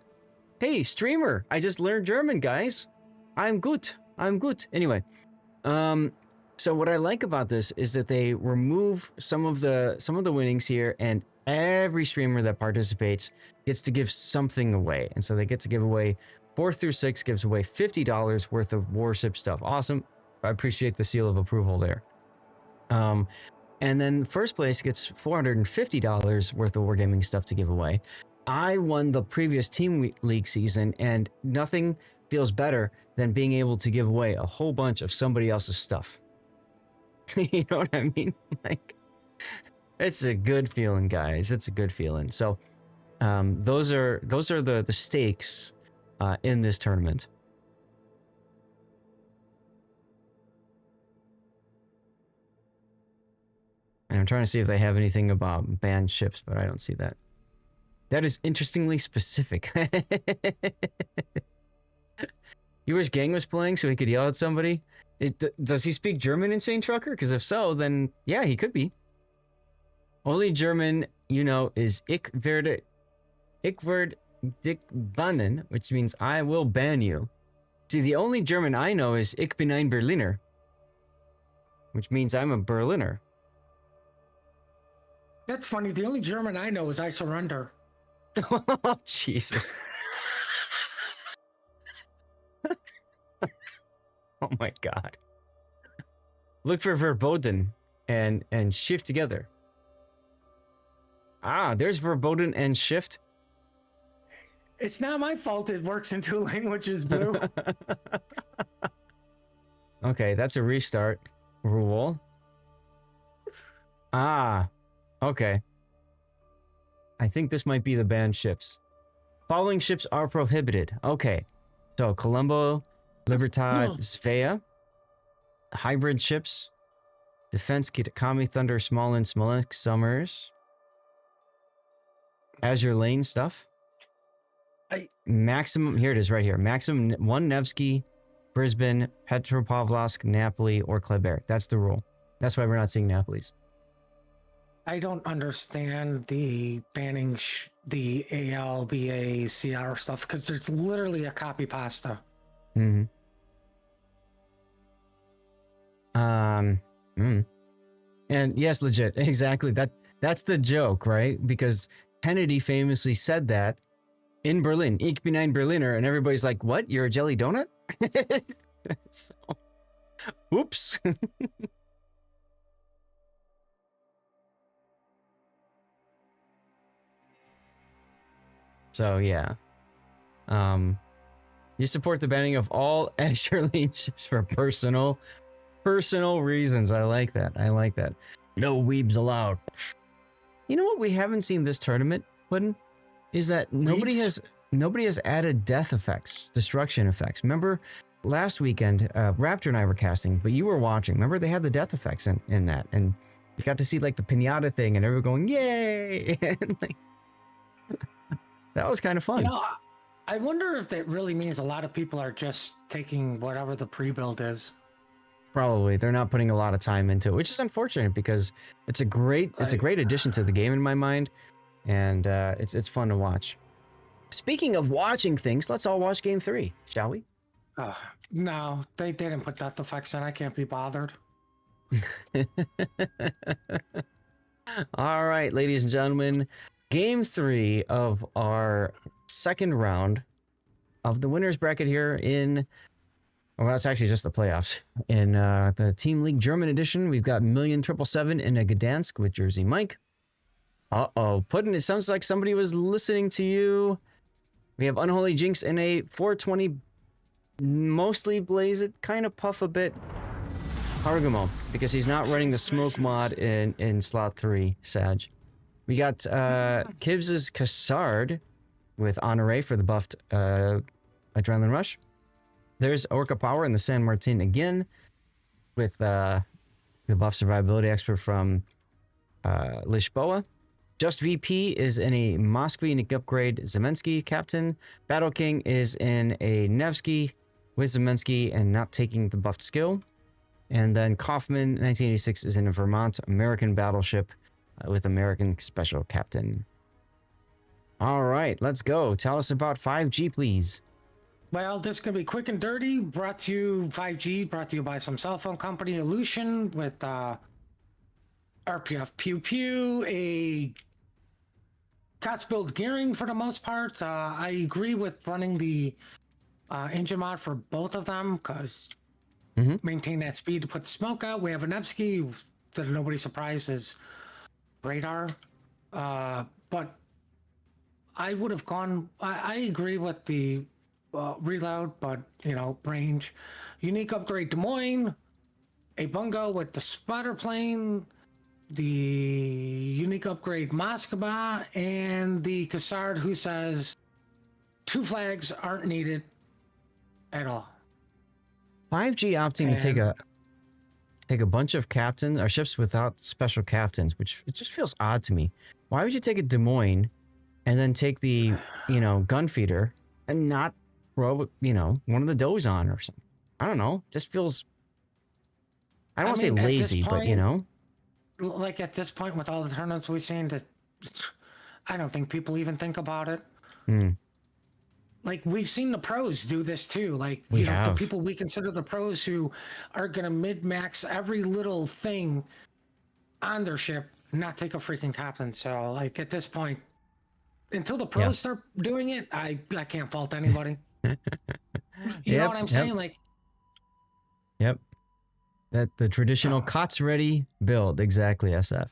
Hey, streamer, I just learned German, guys. I'm good. Anyway, so what I like about this is that they remove some of the winnings here and Every streamer that participates gets to give something away. And so they get to give away 4th through 6 gives away $50 worth of Warship stuff. Awesome. I appreciate the seal of approval there. And then first place gets $450 worth of Wargaming stuff to give away. I won the previous Team League season, and nothing feels better than being able to give away a whole bunch of somebody else's stuff. You know what I mean? Like, it's a good feeling, guys. It's a good feeling. So, those are the stakes in this tournament. And I'm trying to see if they have anything about banned ships, but I don't see that. That is interestingly specific. You wish Gang was playing so he could yell at somebody? Does he speak German, Insane Trucker? Because if so, then yeah, he could be. Only German, you know, is Ich werde dich bannen, which means I will ban you. See, the only German I know is Ich bin ein Berliner, which means I'm a Berliner. That's funny. The only German I know is I surrender. Oh, Jesus. Oh my God. Look for verboten and shift together. Ah, there's verboten and shift. It's not my fault it works in 2 languages, Blue. Okay, that's a restart rule. Ah, okay. I think this might be the banned ships. Following ships are prohibited. Okay. So, Colombo, Libertad, Svea, hybrid ships, Defense, Kitakami, Thunder, Smolensk, Smolensk, Summers, Azure Lane stuff. Maximum, here it is right here. Maximum 1 Nevsky, Brisbane, Petropavlovsk, Napoli, or Kleber. That's the rule. That's why we're not seeing Napolis. I don't understand the banning the ALBA CR stuff because it's literally a copy pasta. Mm-hmm. And yes, legit, exactly. That's the joke, right? Because Kennedy famously said that in Berlin, Ich bin ein Berliner, and everybody's like, "What? You're a jelly donut?" So, oops. So yeah, you support the banning of all Azure Lane ships for personal reasons. I like that. I like that. No weebs allowed. You know what we haven't seen this tournament, Puddin? Is that nobody has added death effects, destruction effects. Remember last weekend, Raptor and I were casting, but you were watching. Remember they had the death effects in that, and you got to see like the pinata thing, and everyone going yay! And, like, that was kind of fun. You know, I wonder if that really means a lot of people are just taking whatever the pre-build is. Probably they're not putting a lot of time into it, which is unfortunate because it's a great addition to the game in my mind, and it's fun to watch. Speaking of watching things, let's all watch Game 3, shall we? No, they didn't put death effects in. I can't be bothered. All right, ladies and gentlemen, Game 3 of our second round of the winners bracket here in. Well, it's actually just the playoffs. In the Team League German edition, we've got 1,777 in a Gdansk with Jersey Mike. Uh-oh, Puddin', it sounds like somebody was listening to you. We have Unholy Jinx in a 420, mostly Blaze It, kind of puff a bit. Hargumo, because he's not running the smoke mod in slot 3, Sag. We got Kibbs's Cassard with Honore for the buffed Adrenaline Rush. There's Orca Power in the San Martin again with the buff survivability expert from Lisboa. Just VP is in a Moskvy Nick upgrade Zemensky captain. Battle King is in a Nevsky with Zemensky and not taking the buffed skill. And then Kaufman 1986 is in a Vermont American battleship with American special captain. All right, let's go. Tell us about 5G, please. Well, this is going to be quick and dirty. Brought to you 5G, brought to you by some cell phone company, Illusion, with RPF Pew Pew, a COTS build gearing for the most part. I agree with running the engine mod for both of them because maintain that speed to put the smoke out. We have a Nevsky that nobody's surprised is radar. But I would have gone. I agree with the reload, but range. Unique upgrade Des Moines, a bungo with the spotter plane, the unique upgrade Moskva, and the Cassard who says 2 flags aren't needed at all. 5G opting to take a bunch of captains or ships without special captains, which it just feels odd to me. Why would you take a Des Moines and then take the gun feeder and not throw one of the does on or something? I don't know. Just feels. I don't want to say lazy, but like at this point with all the tournaments we've seen, that I don't think people even think about it. Like we've seen the pros do this too. Like the people we consider the pros who are gonna mid-max every little thing on their ship, not take a freaking captain. So like at this point, until the pros start doing it, I can't fault anybody. You know what I'm saying? Like, that the traditional COTS ready build, exactly, SF.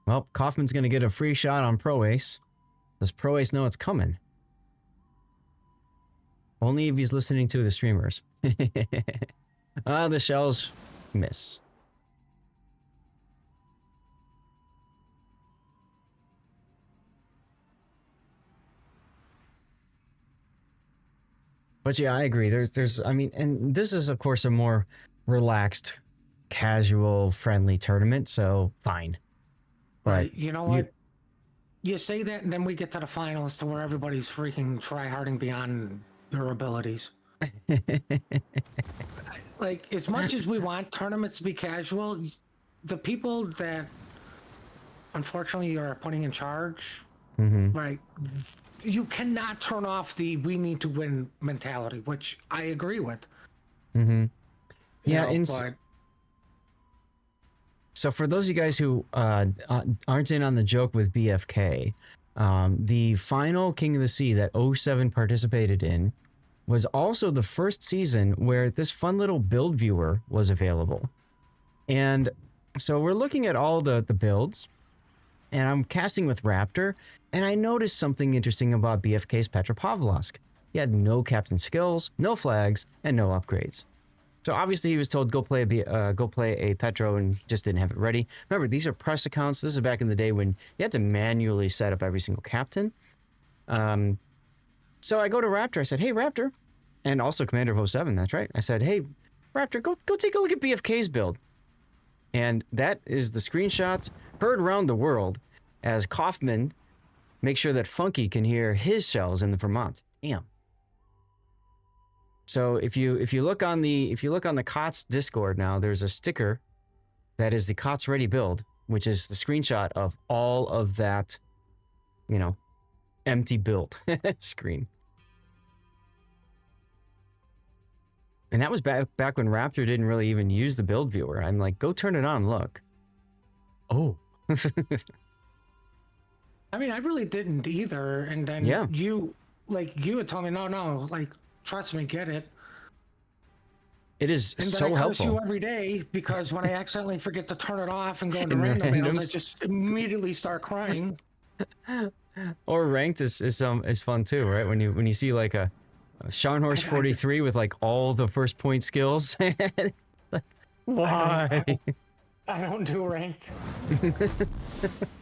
Well, Kaufman's gonna get a free shot on Pro Ace. Does Pro Ace know it's coming? Only if he's listening to the streamers. The shells miss. But yeah, I agree. I mean, and this is of course a more relaxed, casual, friendly tournament, so fine. But you know what? You say that, and then we get to the finals to where everybody's freaking try-harding beyond their abilities. Like, as much as we want tournaments to be casual, the people that unfortunately are putting in charge, right? You cannot turn off the "we need to win" mentality, which I agree with. So for those of you guys who aren't in on the joke with BFK, the final King of the Sea that 07 participated in was also the first season where this fun little build viewer was available. And so we're looking at all the builds, and I'm casting with Raptor, and I noticed something interesting about BFK's Petropavlovsk. He had no captain skills, no flags, and no upgrades. So obviously he was told go play a Petro and just didn't have it ready. Remember, these are press accounts. This is back in the day when you had to manually set up every single captain. So I go to Raptor. I said, "Hey Raptor," and also Commander of 07. That's right. I said, "Hey Raptor, go take a look at BFK's build." And that is the screenshot heard around the world as Kaufman makes sure that Funky can hear his shells in the Vermont. Damn. So if you look on the COTS Discord now, there's a sticker that is the COTS ready build, which is the screenshot of all of that, empty build screen. And that was back when Raptor didn't really even use the build viewer. I'm like, go turn it on, look. Oh. I mean, I really didn't either. And then you had told me, no, like, trust me, get it. It is and so then I helpful. You every day because when I accidentally forget to turn it off and go into random battles, I just immediately start crying. Or ranked is fun too, right? When you see like a Scharnhorst 43 with like all the first point skills. Like, why? I don't do ranked.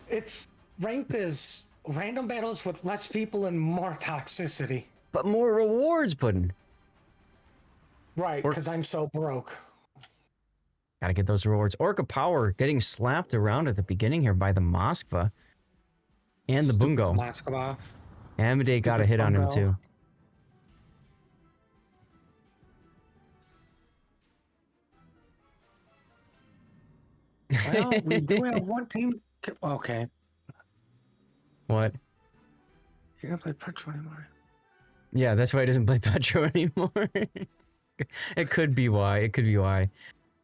It's ranked is random battles with less people and more toxicity. But more rewards, Puddin'. Right, because I'm so broke. Gotta get those rewards. Orca Power getting slapped around at the beginning here by the Moskva. And the Bungo. Moskva. Amade got a hit on him too. Well, we do have one team. Okay. What? You don't play Petro anymore. Yeah, that's why he doesn't play Petro anymore. It could be why.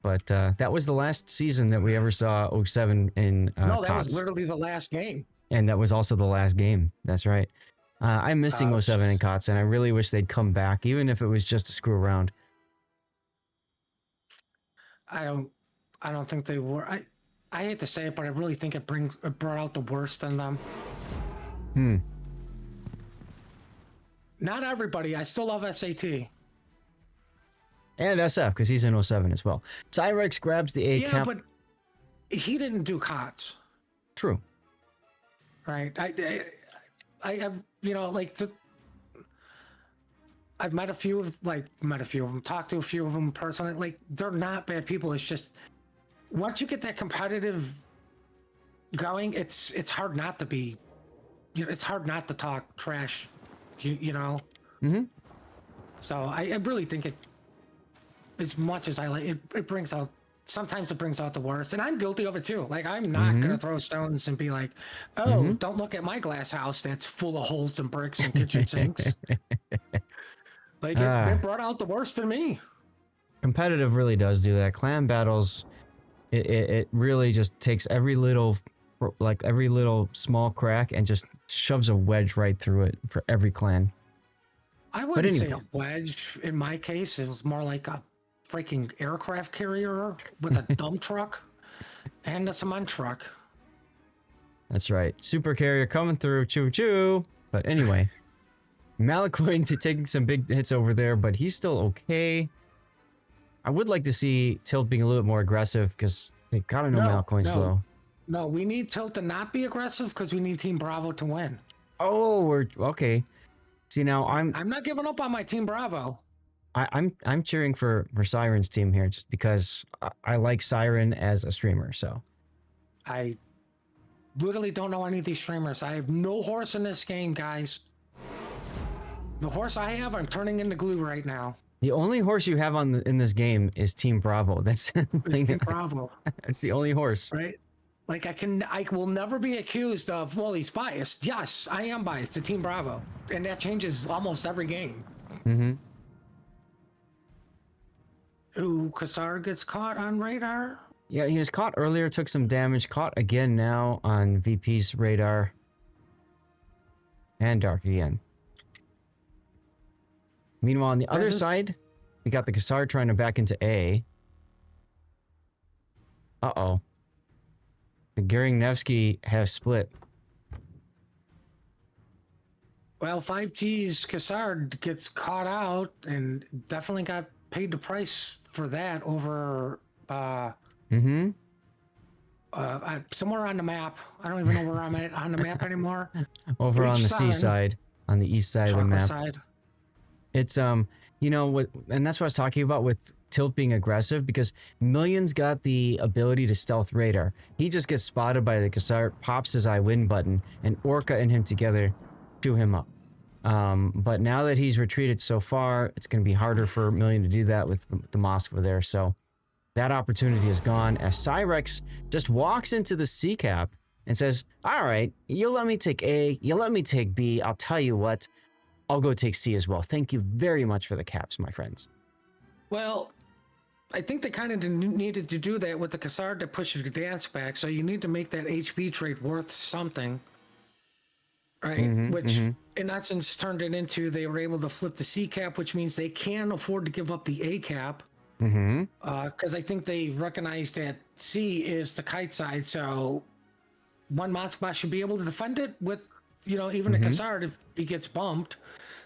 But that was the last season that we ever saw 07 in No, that was COTS. literally the last game. And that was also the last game. That's right. I'm missing 07 in COTS, and I really wish they'd come back, even if it was just to screw around. I don't think they were. I hate to say it, but I really think it brought out the worst in them. Not everybody. I still love SAT. And SF, because he's in 07 as well. Cyrex grabs the A cap. Yeah, but he didn't do COTS. True. Right. I have, you know, like I've met a few of them, talked to a few of them personally. Like, they're not bad people. It's just once you get that competitive going, it's hard not to be, you know, it's hard not to talk trash, you know. Mm-hmm. So I really think it, as much as I like it brings out, sometimes it brings out the worst, and I'm guilty of it too. Like, I'm not gonna throw stones and be like, oh, don't look at my glass house that's full of holes and bricks and kitchen sinks. Like, it brought out the worst in me. Competitive really does do that. Clan battles, it really just takes every little small crack and just shoves a wedge right through it for every clan. I wouldn't say a wedge. In my case, it was more like a freaking aircraft carrier with a dump truck and a cement truck. That's right. Super carrier coming through. Choo choo. But anyway, Malacoin taking some big hits over there, but he's still okay. I would like to see Tilt being a little bit more aggressive, because they gotta know Malacoin's low. No, we need Tilt to not be aggressive because we need Team Bravo to win. Oh, we're okay. See, now I'm not giving up on my Team Bravo. I'm cheering for Siren's team here, just because I like Siren as a streamer. So I literally don't know any of these streamers. I have no horse in this game, guys. The horse I have, I'm turning into glue right now. The only horse you have in this game is Team Bravo. That's Team Bravo. That's the only horse. Right? Like, I will never be accused of, well, he's biased. Yes, I am biased to Team Bravo, and that changes almost every game. Mm-hmm. Ooh, Corsair gets caught on radar. Yeah, he was caught earlier, took some damage, caught again now on VP's radar. And Dark again. Meanwhile, on the other side, we got the Corsair trying to back into A. Uh-oh. The Goering-Nevsky have split. Well, 5G's Corsair gets caught out and definitely got paid the price for that over somewhere on the map. I don't even know where I'm at on the map anymore. Over on the seaside, on the east side of the map. Side. It's you know what, and that's what I was talking about with Tilt being aggressive, because Millions got the ability to stealth radar. He just gets spotted by the Corsair, pops his I win button, and Orca and him together chew him up. But now that he's retreated so far, it's going to be harder for Million to do that with the Moskva there. So that opportunity is gone, as Cyrex just walks into the C cap and says, all right, you let me take A, you let me take B, I'll tell you what, I'll go take C as well. Thank you very much for the caps, my friends. Well, I think they kind of needed to do that with the Corsair to push the dance back, so you need to make that HB trade worth something. Right, which in essence turned it into, they were able to flip the C cap, which means they can afford to give up the A cap. Because I think they recognized that C is the kite side, so one Moskva should be able to defend it with, you know, even a Corsair if he gets bumped.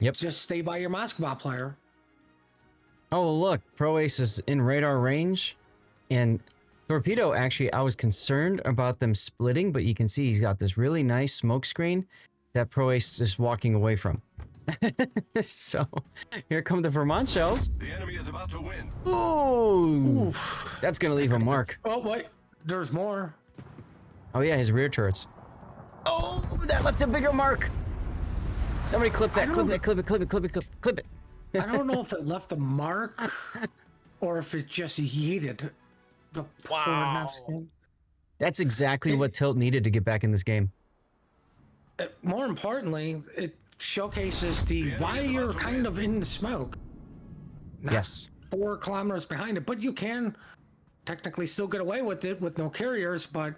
Yep. Just stay by your Moskva player. Oh, look, Pro Ace is in radar range, and Torpedo, actually, I was concerned about them splitting, but you can see he's got this really nice smoke screen that Pro Ace is walking away from. So, here come the Vermont shells. The enemy is about to win. Ooh! Oof. That's gonna leave a mark. Oh, wait, there's more. Oh yeah, his rear turrets. Oh, that left a bigger mark. Somebody clip that, clip it. I don't know if it left a mark or if it just yeeted the poor Nevsky. That's exactly what Tilt needed to get back in this game. More importantly, it showcases why you're kind of in the smoke. Not yes. 4 kilometers behind it, but you can technically still get away with it with no carriers, but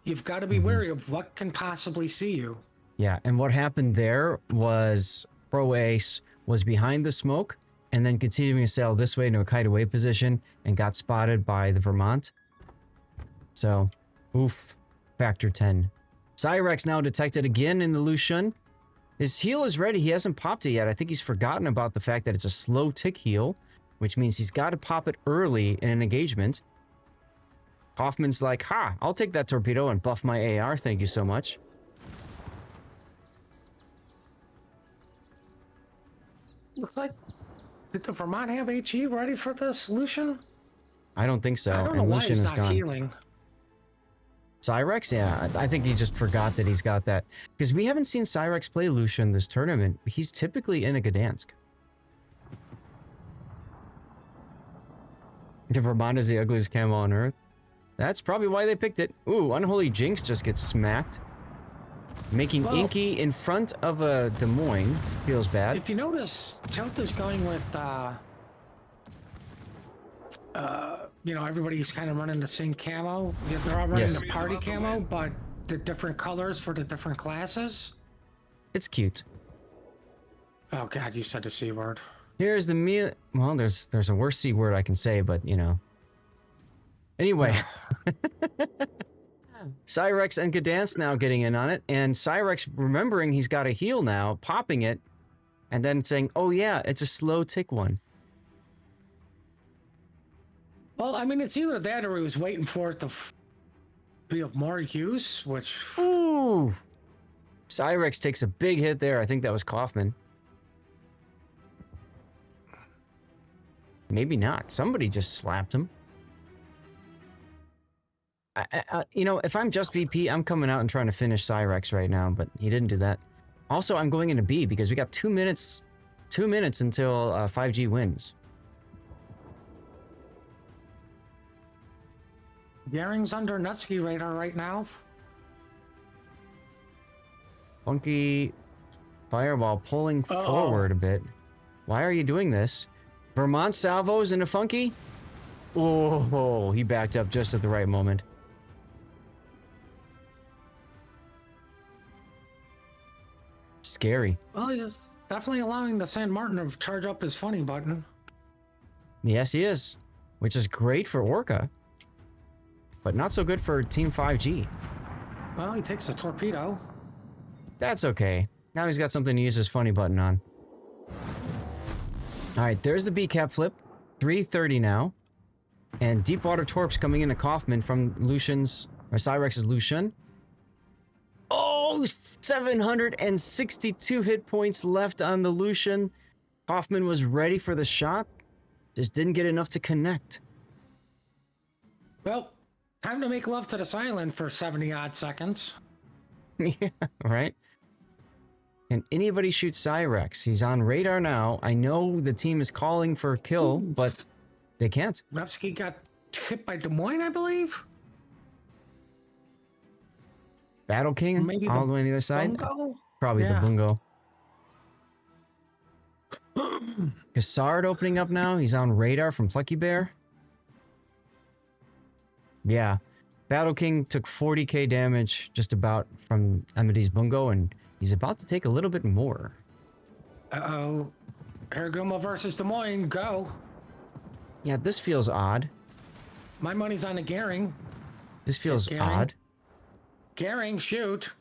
you've got to be wary of what can possibly see you. Yeah, and what happened there was Pro Ace was behind the smoke and then continuing to sail this way into a kite-away position and got spotted by the Vermont. So, oof, factor 10. Cyrex now detected again in the Lucian. His heal is ready. He hasn't popped it yet. I think he's forgotten about the fact that it's a slow tick heal, which means he's got to pop it early in an engagement. Hoffman's like, ha, I'll take that torpedo and buff my AR. Thank you so much. Looks like, did the Vermont have HE ready for the solution? I don't think so. I don't know and why Lucian he's is not gone. healing. Cyrex? Yeah, I think he just forgot that he's got that. Because we haven't seen Cyrex play Lucian this tournament. He's typically in a Gdansk. The Vermont is the ugliest camo on Earth. That's probably why they picked it. Ooh, Unholy Jinx just gets smacked. Making Inky in front of a Des Moines. Feels bad. If you notice, Tilt is going with, you know, everybody's kind of running the same camo. They're all running the party camo, but the different colors for the different classes. It's cute. Oh God, you said the C word. Here's the meal. Well, there's a worse C word I can say, but you know. Anyway. Cyrex and Gdansk now getting in on it, and Cyrex remembering he's got a heal now, popping it, and then saying, oh yeah, it's a slow tick one. Well, I mean, it's either that or he was waiting for it to be of more use, which... Ooh! Cyrex takes a big hit there. I think that was Kaufman. Maybe not. Somebody just slapped him. You know, if I'm just VP, I'm coming out and trying to finish Cyrex right now, but he didn't do that. Also, I'm going into B because we got 2 minutes. 2 minutes until 5G wins. Garing's under Nutsky radar right now. Funky Fireball pulling forward a bit. Why are you doing this? Vermont salvos into Funky? Oh, he backed up just at the right moment. Scary. Well, he's definitely allowing the San Martin to charge up his funny button. Yes, he is. Which is great for Orca. But not so good for Team 5G. Well, he takes a torpedo. That's okay. Now he's got something to use his funny button on. Alright, there's the B-cap flip. 330 now. And Deepwater Torps coming into Kaufman from Lucian's, or Cyrex's Lucian. Oh, 762 hit points left on the Lucian. Kaufman was ready for the shot. Just didn't get enough to connect. Well, time to make love to this island for 70-odd seconds. Yeah, right? Can anybody shoot Cyrex? He's on radar now. I know the team is calling for a kill, but they can't. Nevsky got hit by Des Moines, I believe. Battle King, Maybe all the way on the other side. Bungo? Probably Yeah. the Bungo. Cassard opening up now. He's on radar from Plucky Bear. Yeah. Battle King took 40k damage just about from Amity's Bungo, and he's about to take a little bit more. Uh-oh. Hariguma versus Des Moines, go. Yeah, this feels odd. My money's on the Garing. This feels Garing. odd. Garing, shoot.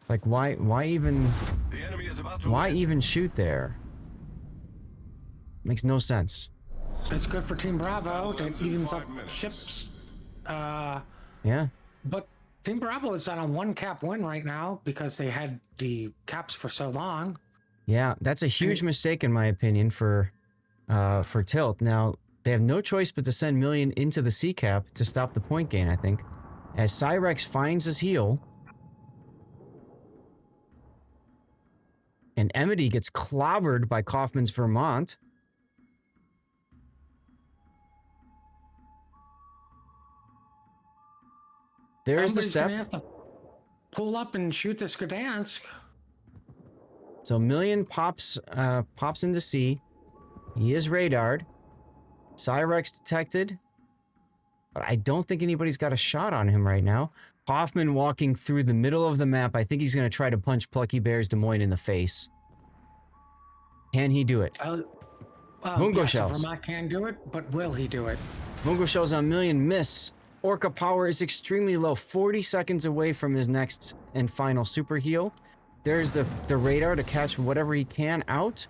Like, why even... The enemy is about to Why win. even shoot there? Makes no sense. It's good for Team Bravo. That Lens in evens 5 up minutes. ships. Yeah. But Team Bravo is on a 1-cap win right now because they had the caps for so long. Yeah, that's a huge mistake in my opinion for Tilt. Now, they have no choice but to send Million into the C-cap to stop the point gain, I think. As Cyrex finds his heel. And Emity gets clobbered by Kaufman's Vermont. There's the Somebody's step. gonna have to pull up and shoot this Gdansk. So Million pops into C. He is radared. Cyrex detected. but I don't think anybody's got a shot on him right now. Hoffman walking through the middle of the map. I think he's going to try to punch Plucky Bear's Des Moines in the face. Can he do it? Mungo yes, shells. Vermont can do it, but will he do it? Mungo shells on million miss. Orca power is extremely low. 40 seconds away from his next and final super heal. There's the radar to catch whatever he can out.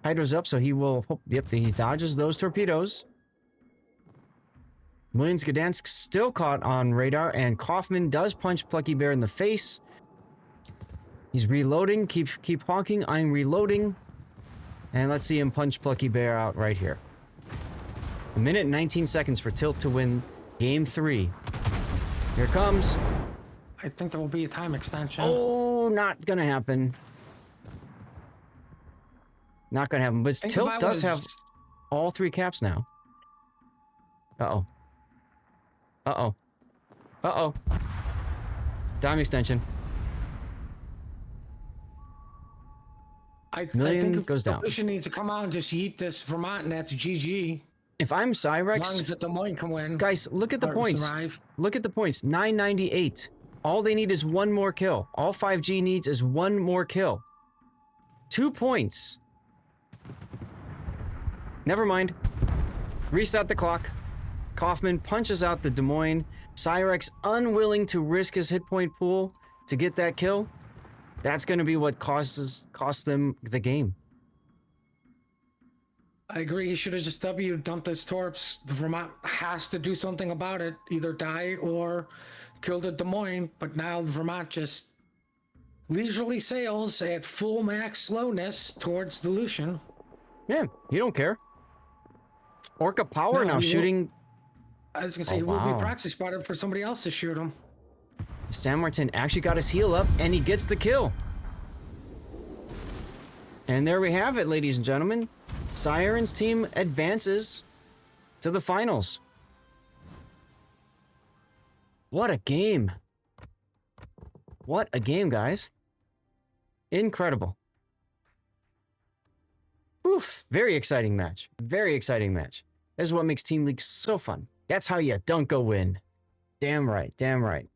Hydro's up, so he will... Yep, he dodges those torpedoes. Millions Gdansk still caught on radar, and Kaufman does punch Plucky Bear in the face. He's reloading. Keep honking. I'm reloading. And let's see him punch Plucky Bear out right here. 1 minute and 19 seconds for Tilt to win Game 3. Here it comes. I think there will be a time extension. Oh, not gonna happen. Not gonna happen. But Tilt does have all 3 caps now. Uh-oh. Uh-oh. Uh-oh. Time extension. I Million think goes down. Solution needs to come out and just yeet this Vermont, and that's GG. If I'm As long Cyrex, as the Des Moines can win. guys, look at the or points. survive. Look at the points. 998. All they need is 1 more kill. All 5G needs is 1 more kill. 2 points. Never mind. Reset the clock. Kaufman punches out the Des Moines. Cyrex unwilling to risk his hit point pool to get that kill. That's going to be what costs them the game. I agree. He should have just dumped his torps. The Vermont has to do something about it. Either die or kill the Des Moines. But now the Vermont just leisurely sails at full max slowness towards dilution. Yeah, you don't care. Orca Power No, now he shooting. I was going to say, he will be proxy spotted for somebody else to shoot him. San Martin actually got his heal up, and he gets the kill. And there we have it, ladies and gentlemen. Siren's team advances to the finals. What a game. What a game, guys. Incredible. Oof, very exciting match. Very exciting match. This is what makes Team League so fun. That's how you don't go win. Damn right, damn right.